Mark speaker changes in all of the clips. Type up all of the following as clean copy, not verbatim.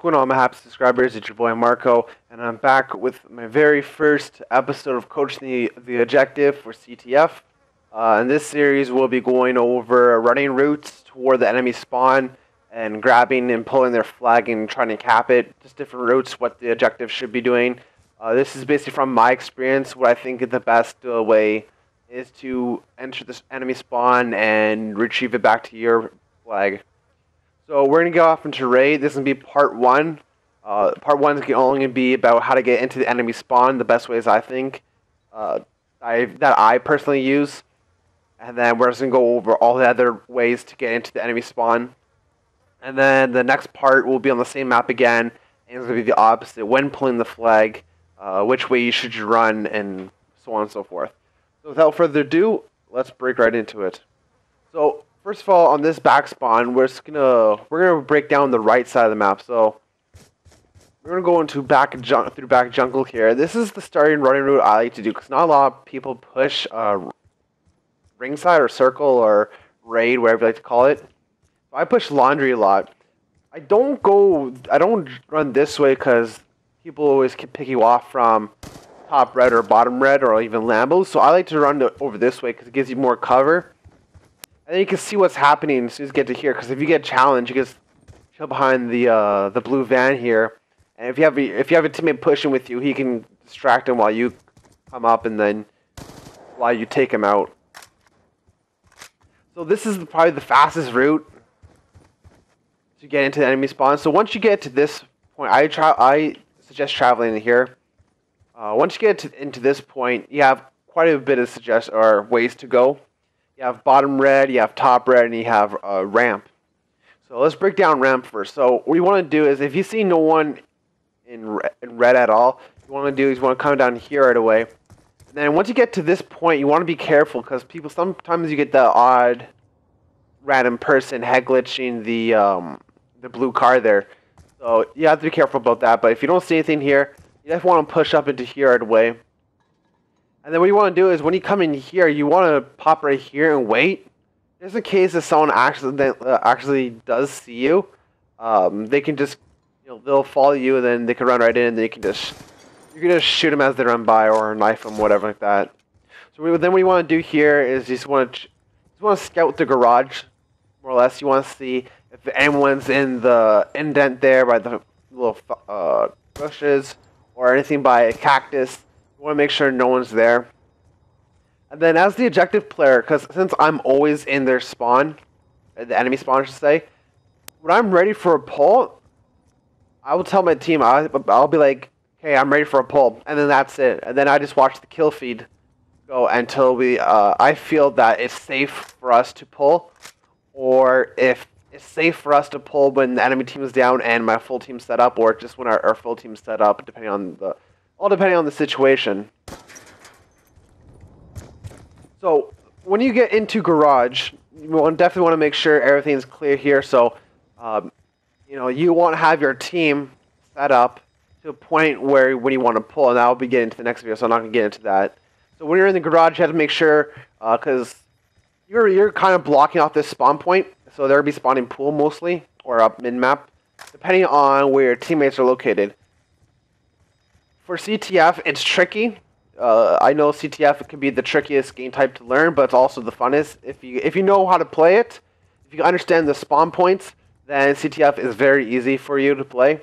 Speaker 1: going on, my happy subscribers? It's your boy Marco, and I'm back with my very first episode of Coaching the Objective for CTF. In this series, we'll be going over running routes toward the enemy spawn and grabbing and pulling their flag and trying to cap it. Just different routes, what the objective should be doing. This is basically from my experience. What I think the best way is to enter this enemy spawn and retrieve it back to your flag. So we're going to go off into Raid. This is going to be part 1. Part 1 is only going to be about how to get into the enemy spawn, the best ways I think that I personally use. And then we're just going to go over all the other ways to get into the enemy spawn. And then the next part will be on the same map again. And it's going to be the opposite. When pulling the flag, which way should you run, and so on and so forth. So without further ado, let's break right into it. So first of all, on this back spawn, we're gonna break down the right side of the map. So we're gonna go into back jungle here. This is the starting running route I like to do because not a lot of people push ringside or circle or raid, whatever you like to call it. So I push laundry a lot. I don't run this way because people always pick you off from top red or bottom red or even Lambos. So I like to run over this way because it gives you more cover. And then you can see what's happening as soon as you get to here. Because if you get challenged, you just chill behind the blue van here. And if you have a teammate pushing with you, he can distract him while you come up and then while you take him out. So this is probably the fastest route to get into the enemy spawn. So once you get to this point, I suggest traveling in here. Once you get into this point, you have quite a bit of ways to go. You have bottom red, you have top red, and you have ramp. So let's break down ramp first. So what you want to do is, if you see no one in red at all, what you want to do is you want to come down here right away. And then once you get to this point, you want to be careful because sometimes you get the odd random person head glitching the blue car there. So you have to be careful about that. But if you don't see anything here, you just want to push up into here right away. And then what you want to do is when you come in here, you want to pop right here and wait. Just in case if someone actually does see you, they can just, they'll follow you and then they can run right in and you can just shoot them as they run by or knife them, whatever like that. So then what you want to do here is you just want to scout the garage, more or less. You want to see if anyone's in the indent there by the little bushes or anything by a cactus. You want to make sure no one's there. And then as the objective player, because since I'm always in their spawn, the enemy spawn I should say, when I'm ready for a pull, I will tell my team, I'll be like, okay, I'm ready for a pull. And then that's it. And then I just watch the kill feed go until I feel that it's safe for us to pull. Or if it's safe for us to pull when the enemy team is down and my full team's set up, or just when our full team's set up, depending on the situation. So when you get into garage, you definitely want to make sure everything's clear here. So you want to have your team set up to a point where when you want to pull, and I'll be getting to the next video, so I'm not going to get into that. So when you're in the garage, you have to make sure because you're kind of blocking off this spawn point, so they'll be spawning pool mostly or up mid map, depending on where your teammates are located. For CTF, it's tricky. I know CTF can be the trickiest game type to learn, but it's also the funnest. If you know how to play it, if you understand the spawn points, then CTF is very easy for you to play.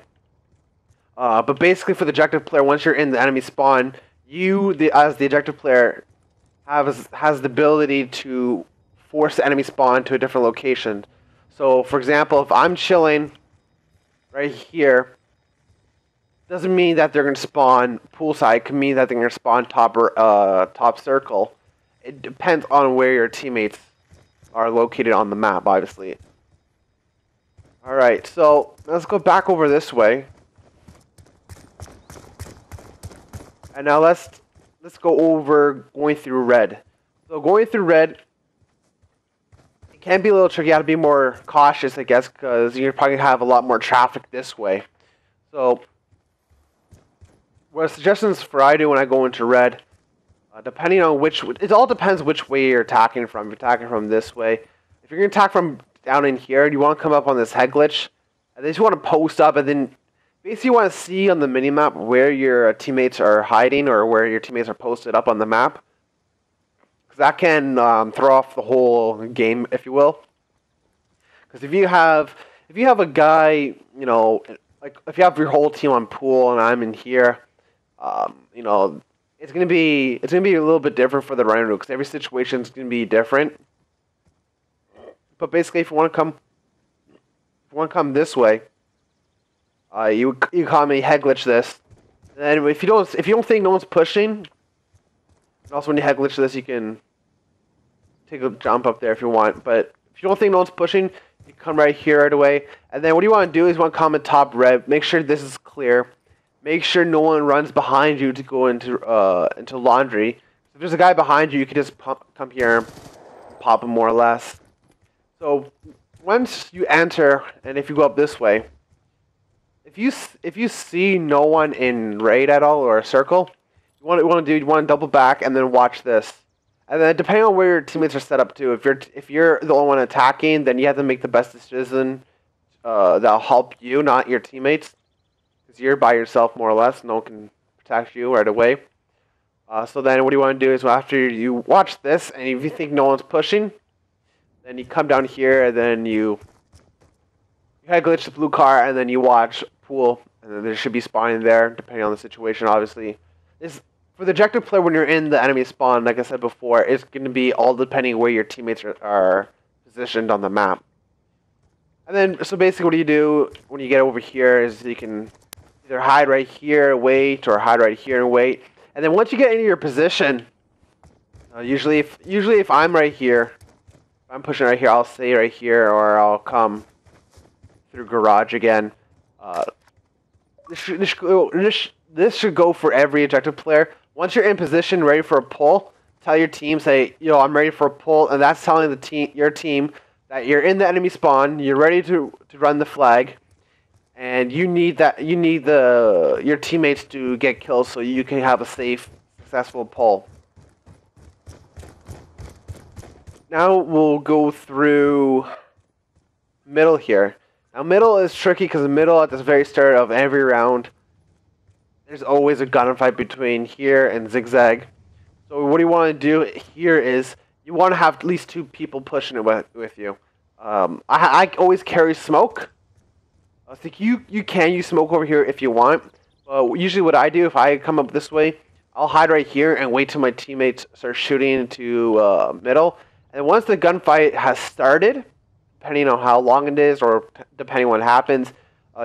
Speaker 1: But basically, for the objective player, once you're in the enemy spawn, as the objective player, has the ability to force the enemy spawn to a different location. So, for example, if I'm chilling right here, doesn't mean that they're going to spawn poolside. It can mean that they're going to spawn top circle. It depends on where your teammates are located on the map, obviously. Alright, so let's go back over this way. And now let's go over going through red. So going through red, it can be a little tricky. You have to be more cautious, I guess, because you're probably going to have a lot more traffic this way. So what suggestions for I do when I go into red, depending on it all depends which way you're attacking from. If you're attacking from this way, you're going to attack from down in here, and you want to come up on this head glitch, and then you want to post up, and then Basically, you want to see on the minimap where your teammates are hiding or where your teammates are posted up on the map. Because that can throw off the whole game, if you will. Because if you have a guy, you know, like if you have your whole team on pool and I'm in here, you know, it's gonna be a little bit different for the rhino because every situation is gonna be different. But basically, if you want to come this way, you call me head glitch this. And if you don't think no one's pushing, and also when you head glitch this, you can take a jump up there if you want. But if you don't think no one's pushing, you come right here right away. And then what you want to do is you want to comment top red. Make sure this is clear. Make sure no one runs behind you to go into laundry. If there's a guy behind you, you can just come here and pop him more or less. So once you enter, and if you go up this way, if you see no one in raid at all or a circle, you want to double back and then watch this. And then depending on where your teammates are set up to, if you're the only one attacking, then you have to make the best decision that'll help you, not your teammates, because you're by yourself more or less. No one can protect you right away. So then what you want to do is after you watch this, and if you think no one's pushing, then you come down here and then you head glitch the blue car, and then you watch pool, and then there should be spawning there, depending on the situation, obviously. For the objective player, when you're in the enemy spawn, like I said before, it's going to be all depending where your teammates are positioned on the map. And then, so basically what you do when you get over here is you can either hide right here, wait, or hide right here and wait. And then once you get into your position, usually if I'm right here, if I'm pushing right here, I'll stay right here, or I'll come through garage again. This should go for every objective player. Once you're in position, ready for a pull, tell your team, say, yo, I'm ready for a pull, and that's telling your team that you're in the enemy spawn, you're ready to run the flag, and you need your teammates to get kills so you can have a safe, successful pull. Now we'll go through middle here. Now middle is tricky because the middle at the very start of every round, there's always a gunfight between here and zigzag. So what you want to do here is you want to have at least two people pushing it with you. I always carry smoke. I think you can use smoke over here if you want. Usually what I do if I come up this way, I'll hide right here and wait till my teammates start shooting into middle. And once the gunfight has started, depending on how long it is or depending on what happens,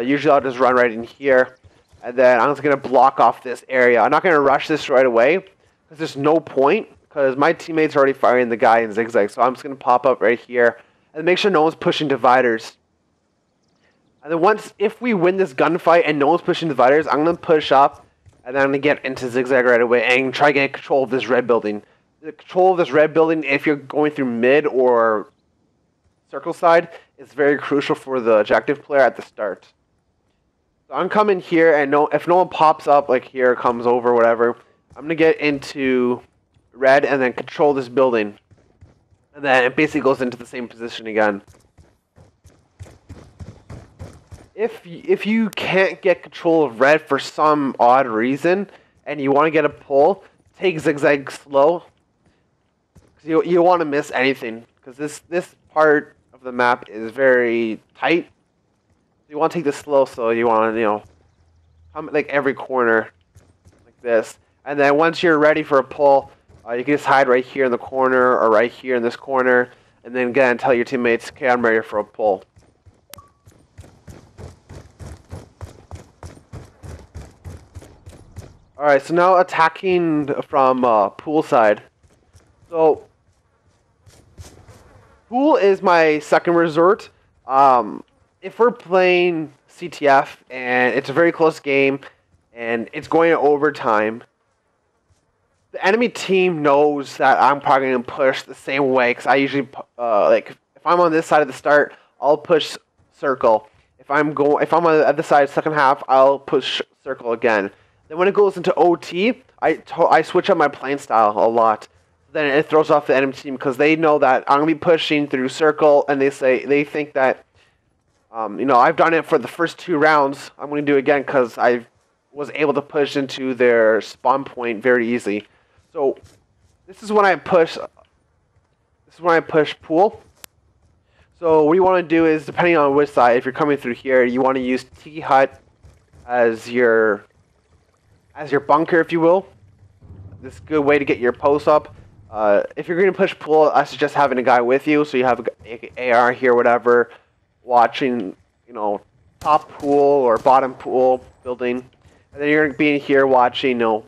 Speaker 1: usually I'll just run right in here. And then I'm just going to block off this area. I'm not going to rush this right away because there's no point because my teammates are already firing the guy in zigzag. So I'm just going to pop up right here and make sure no one's pushing dividers. And then if we win this gunfight and no one's pushing dividers, I'm going to push up and then I'm going to get into zigzag right away and try to get control of this red building. The control of this red building, if you're going through mid or circle side, is very crucial for the objective player at the start. So I'm coming here, and if no one pops up, like here, comes over, whatever, I'm going to get into red and then control this building. And then it basically goes into the same position again. If you can't get control of red for some odd reason, and you want to get a pull, take zigzag slow. Because you want to miss anything. Because this part of the map is very tight. You want to take this slow, so you want to, come like every corner like this. And then once you're ready for a pull, you can just hide right here in the corner or right here in this corner. And then again, tell your teammates, okay, I'm ready for a pull. Alright, so now attacking from pool side. So, pool is my second resort. If we're playing CTF and it's a very close game and it's going to overtime, the enemy team knows that I'm probably going to push the same way because I usually if I'm on this side of the start, I'll push circle. If I'm on the other side second half, I'll push circle again. Then when it goes into OT, I switch up my playing style a lot. Then it throws off the enemy team because they know that I'm going to be pushing through circle, and they think that You know, I've done it for the first 2 rounds. I'm going to do it again because I was able to push into their spawn point very easy. So this is when I push. This is when I push pool. So what you want to do is, depending on which side, if you're coming through here, you want to use T hut as your bunker, if you will. This is a good way to get your post up. If you're going to push pool, I suggest having a guy with you, so you have a AR here, whatever, watching, you know, top pool or bottom pool building, and then you're going to be in here watching, you know,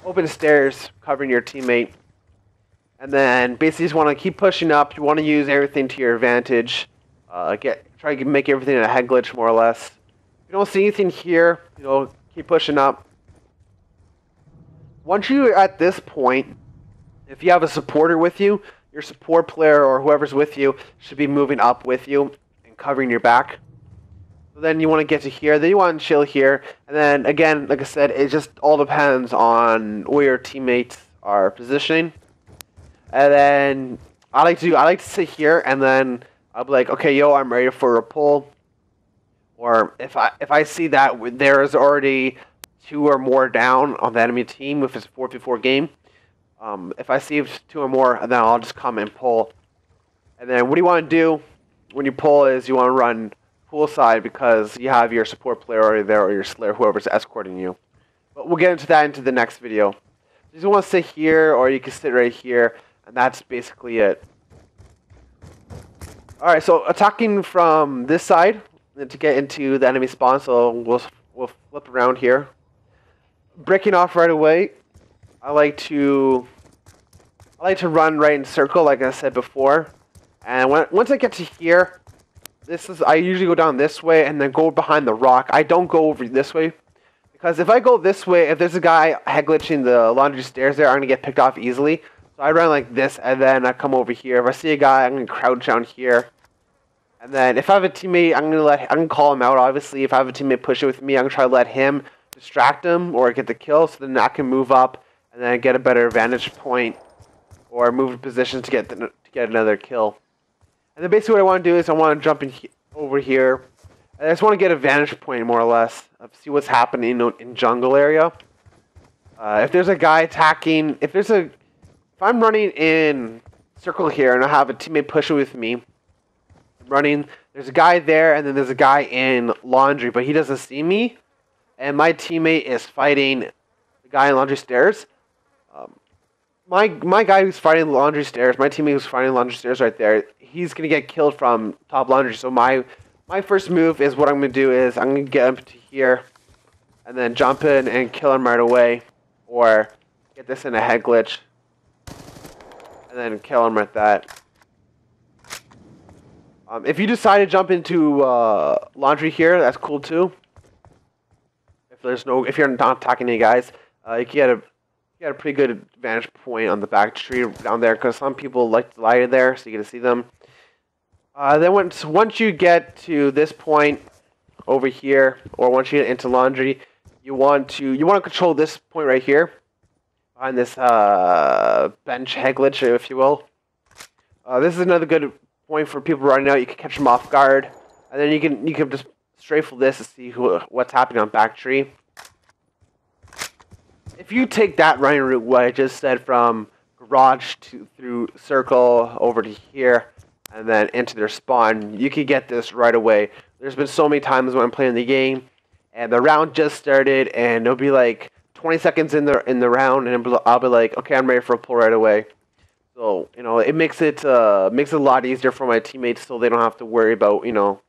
Speaker 1: open stairs, covering your teammate. And then basically you just want to keep pushing up. You want to use everything to your advantage. Try to make everything a head glitch more or less. If you don't see anything here, you know, keep pushing up. Once you're at this point, if you have a supporter with you, your support player or whoever's with you should be moving up with you and covering your back. So then you want to get to here. Then you want to chill here. And then again, like I said, it just all depends on where your teammates are positioning. And then I like to sit here, and then I'll be like, okay, yo, I'm ready for a pull. Or if I see that there is already 2 or more down on the enemy team, if it's a 4v4 game, if I see 2 or more, then I'll just come and pull. And then what you want to do when you pull is you want to run pool side because you have your support player already there or your slayer, whoever's escorting you. But we'll get into that into the next video. You just want to sit here, or you can sit right here. And that's basically it. Alright, so attacking from this side to get into the enemy spawn, so we'll flip around here. Breaking off right away. I like to run right in circle, like I said before. And once I get to here, I usually go down this way and then go behind the rock. I don't go over this way. Because if I go this way, if there's a guy head glitching the laundry stairs there, I'm going to get picked off easily. So I run like this, and then I come over here. If I see a guy, I'm going to crouch down here. And then if I have a teammate, I'm going to call him out, obviously. If I have a teammate push it with me, I'm going to try to let him distract him or get the kill, so then I can move up and then get a better vantage point or move in position to get another kill. And then basically what I want to do is I want to jump over here. I just want to get a vantage point, more or less, of see what's happening in jungle area. If there's a guy attacking, if I'm running in circle here and I have a teammate pushing with me, there's a guy there and then there's a guy in laundry, but he doesn't see me, and my teammate is fighting the guy in laundry stairs. My guy who's fighting laundry stairs, my teammate who's fighting laundry stairs right there, he's going to get killed from top laundry. So my first move is what I'm going to do is I'm going to get him to here and then jump in and kill him right away, or get this in a head glitch. And then kill him like that. If you decide to jump into laundry here, that's cool too. If you're not attacking any guys, you get a pretty good vantage point on the back tree down there, because some people like to lie there, so you get to see them. Then once you get to this point over here, or once you get into laundry, you want to control this point right here. On this bench head glitch, if you will. This is another good point for people running out. You can catch them off guard, and then you can just strafe this to see what's happening on back tree. If you take that running route, what I just said, from garage through circle over to here, and then into their spawn, you can get this right away. There's been so many times when I'm playing the game, and the round just started, and it'll be like 20 seconds in the round, and I'll be like, okay, I'm ready for a pull right away. So, you know, it makes it a lot easier for my teammates, so they don't have to worry about, you know,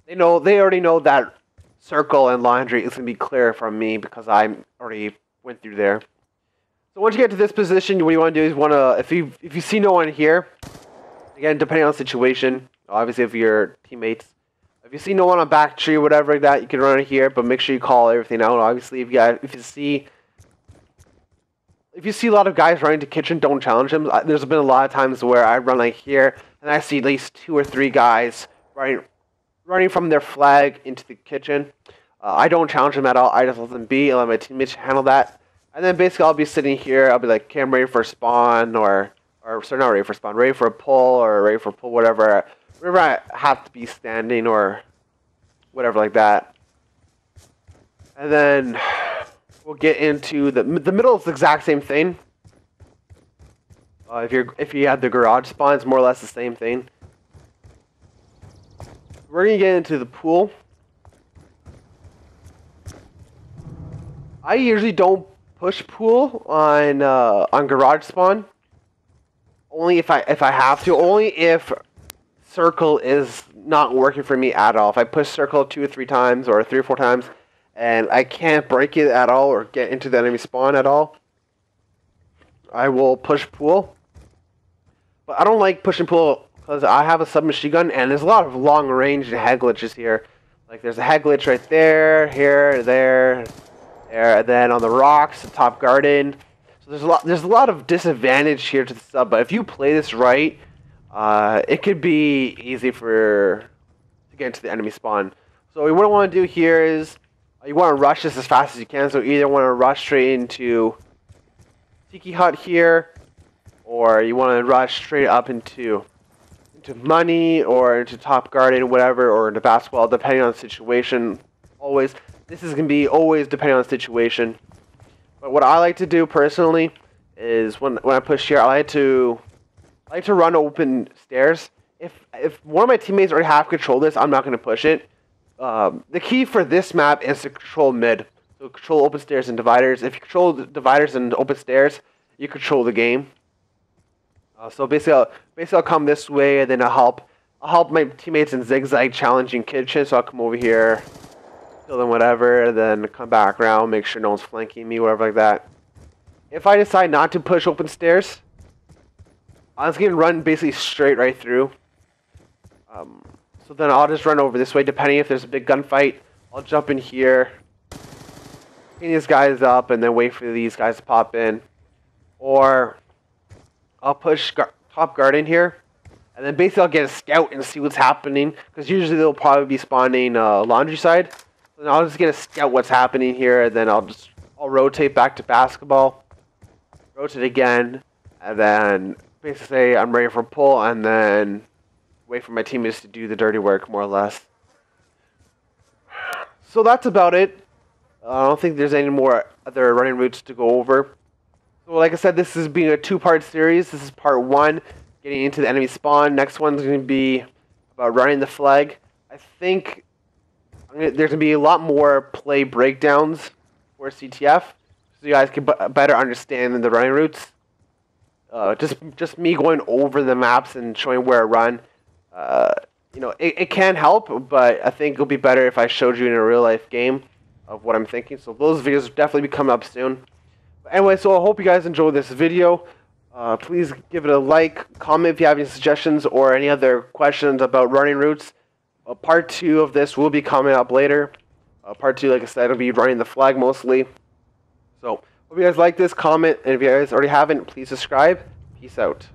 Speaker 1: they already know that circle and laundry is gonna be clear from me because I already went through there. So once you get to this position, what you want to do is if you see no one here, again, depending on the situation, obviously if your teammates. If you see no one on back tree or whatever like that, you can run it here, but make sure you call everything out. Obviously, if you see a lot of guys running to kitchen, don't challenge them. There's been a lot of times where I run like here, and I see at least 2 or 3 guys running from their flag into the kitchen. I don't challenge them at all. I just let them be and let my teammates handle that. And then basically I'll be sitting here. I'll be like, okay, I'm ready for a spawn, or sorry, not ready for a spawn, ready for a pull, or ready for a pull, whatever. whenever I have to be standing or whatever like that. And then we'll get into the middle is the exact same thing. If you have the garage spawn, it's more or less the same thing. We're gonna get into the pool. I usually don't push pool on garage spawn. Only if I have to. Only if circle is not working for me at all. If I push circle 2 or 3 times or 3 or 4 times, and I can't break it at all or get into the enemy spawn at all, I will push pool. But I don't like pushing pool because I have a submachine gun and there's a lot of long range head glitches here. Like there's a head glitch right there, here, there, and then on the rocks, the top garden. So there's a lot of disadvantage here to the sub. But if you play this right, it could be easy to get into the enemy spawn. So what I want to do here is you want to rush this as fast as you can. So either want to rush straight into Tiki Hut here, or you want to rush straight up into money or into top garden, whatever, or into basketball, depending on the situation. Always, this is gonna be always depending on the situation. But what I like to do personally is when I push here, I like to run open stairs. If one of my teammates already have control this, I'm not gonna push it. The key for this map is to control mid. So control open stairs and dividers. If you control the dividers and open stairs, you control the game. So basically I'll come this way, and then I'll help my teammates in zigzag challenging kitchen. So I'll come over here, kill them, whatever, and then come back around, make sure no one's flanking me, whatever like that. If I decide not to push open stairs, I'm just gonna run basically straight right through. So then I'll just run over this way, depending if there's a big gunfight. I'll jump in here, clean these guys up, and then wait for these guys to pop in. Or I'll push top garden here, and then basically I'll get a scout and see what's happening, because usually they'll probably be spawning laundry side. So then I'll just get a scout what's happening here, and then I'll rotate back to basketball, rotate again, and then basically say I'm ready for pull, and then wait for my teammates to do the dirty work, more or less. So that's about it. I don't think there's any more other running routes to go over. So like I said, this is being a 2-part series. This is part 1, getting into the enemy spawn. Next one's going to be about running the flag. I think there's going to be a lot more play breakdowns for CTF, so you guys can better understand the running routes. Just me going over the maps and showing where I run. You know, it can help, but I think it'll be better if I showed you in a real life game of what I'm thinking. So those videos will definitely be coming up soon. Anyway, so I hope you guys enjoyed this video. Please give it a like, comment if you have any suggestions or any other questions about running routes. Part 2 of this will be coming up later. Part 2, like I said, will be running the flag mostly. So, hope you guys like this, comment, and if you guys already haven't, please subscribe. Peace out.